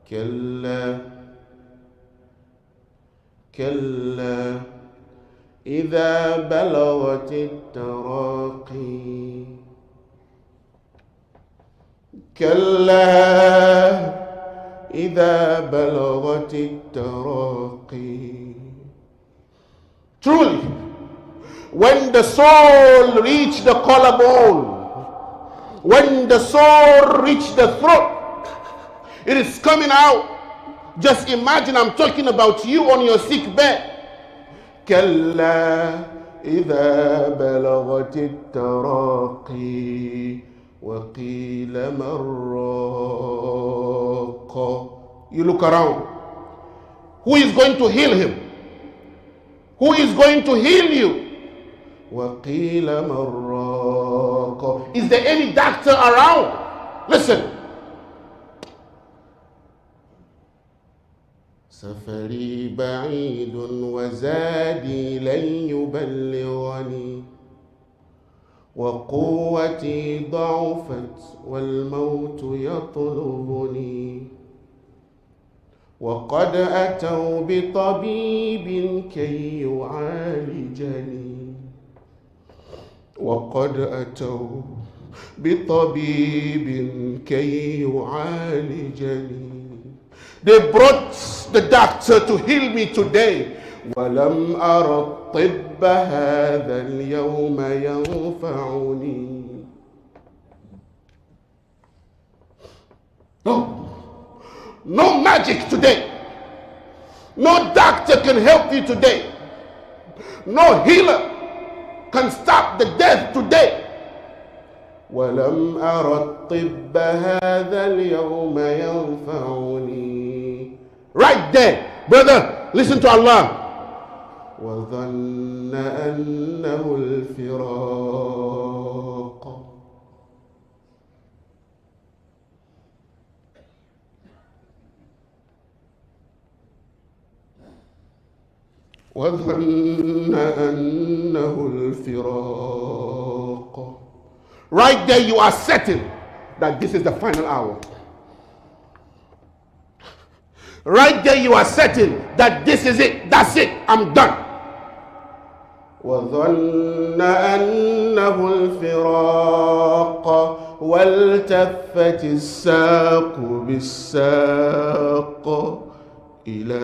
كلا كلا إذا بلغت التراقي كلا إذا بلغت التراقي. Truly, when the soul reached the collarbone, when the soul reached the throat, it is coming out. Just imagine I'm talking about you on your sick bed. كلا إذا بلغت التراقي وقيل من راق. You look around. Who is going to heal him? Who is going to heal you? وقيل من راق. Is there any doctor around? Listen. سفري بعيد وزادي لن يبلغني وقوتي ضعفت والموت يطلبني وقد أتوا بطبيب كي يعالجني وقد أتوا بطبيب كي يعالجني. They brought the doctor to heal me today. ولم أرى الطب هذا اليوم ينفعني. No magic today. No doctor can help you today. No healer can stop the death today. ولم أرى الطب هذا اليوم ينفعني. Right there, brother, listen to Allah. وظن أنه الفراق. وظن أنه الفراق. Right there you are certain that this is the final hour. Right there you are certain that this is it. That's it. I'm done. وظن أنه الفراق والتفت الساق بالساق إلى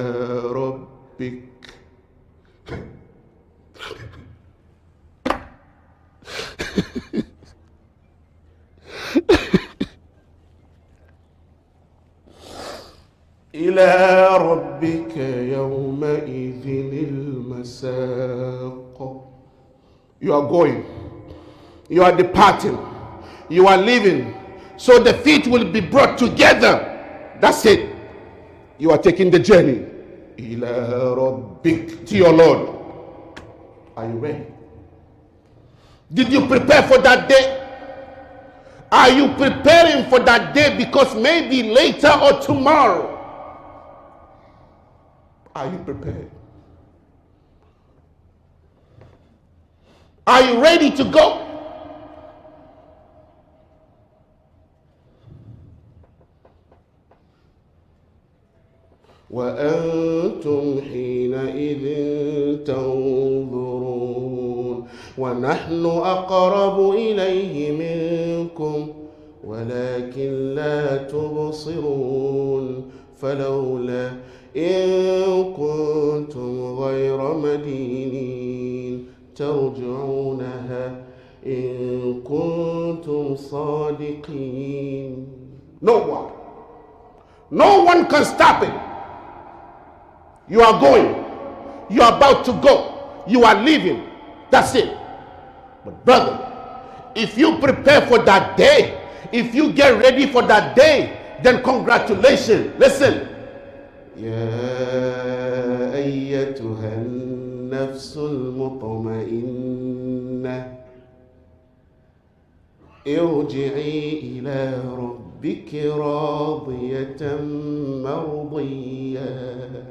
ربك. إلى ربك يومئذ المساق. You are going. You are departing. You are leaving. So the feet will be brought together. That's it. You are taking the journey. إلى ربك, to your Lord. Are you ready? Did you prepare for that day? Are you preparing for that day? Because maybe later or tomorrow. Are you prepared? Are you ready to go? وأنتم حينئذ تنظرون ونحن أقرب إليه منكم ولكن لا تبصرون فلولا إن كنتم غير مدينين ترجعونها إن كنتم صادقين. No one can stop it. You are going. You are about to go. You are leaving. That's it. But brother, if you prepare for that day, if you get ready for that day, then congratulations. Listen. يا أيتها النفس المطمئنة ارجعي إلى ربك راضية مرضية.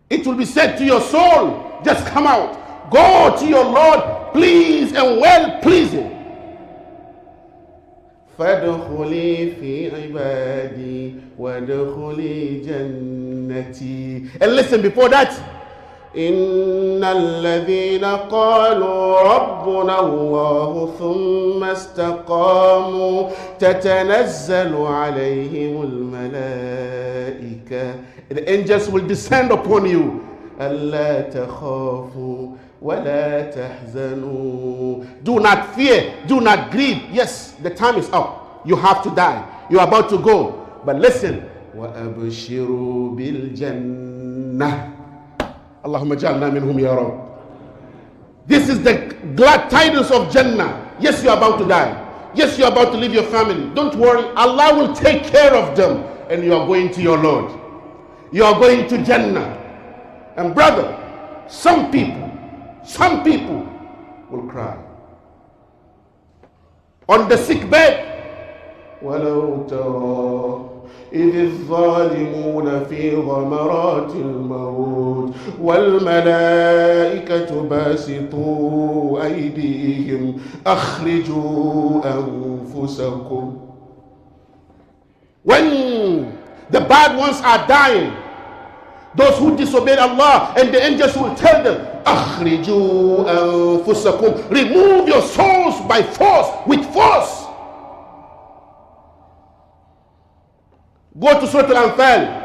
It will be said to your soul, just come out. Go to your Lord, pleased and well pleasing. فادخلي في عبادي وادخلي جنتي. And listen, before that, إن الذين قالوا ربنا الله ثم استقاموا تتنزل عليهم الملائكة. The angels will descend upon you. ألا تخافوا ولا تحزنوا. Do not fear, do not grieve. Yes, the time is up. You have to die. You are about to go. But listen. وأبشروا بالجنة. Allahumma ja'alna minhum ya Rabb. This is the glad tidings of Jannah. Yes, you are about to die. Yes, you are about to leave your family. Don't worry. Allah will take care of them. And you are going to your Lord. You are going to Jannah. And brother, some people will cry. On the sick bed. وَلَوْ تَرَى إذ الظالمون في غمرات الموت والملائكة باسطوا أيديهم أخرجوا أنفسكم. When the bad ones are dying, those who disobeyed Allah, and the angels will tell them, أخرجوا أنفسكم, remove your souls by force, with force. Go to Surah Al-Anfal.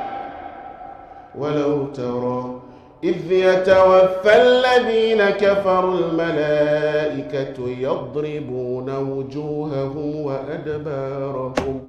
ولو ترى إذ يتوفى الذين كفروا الملائكة يضربون وجوههم وأدبارهم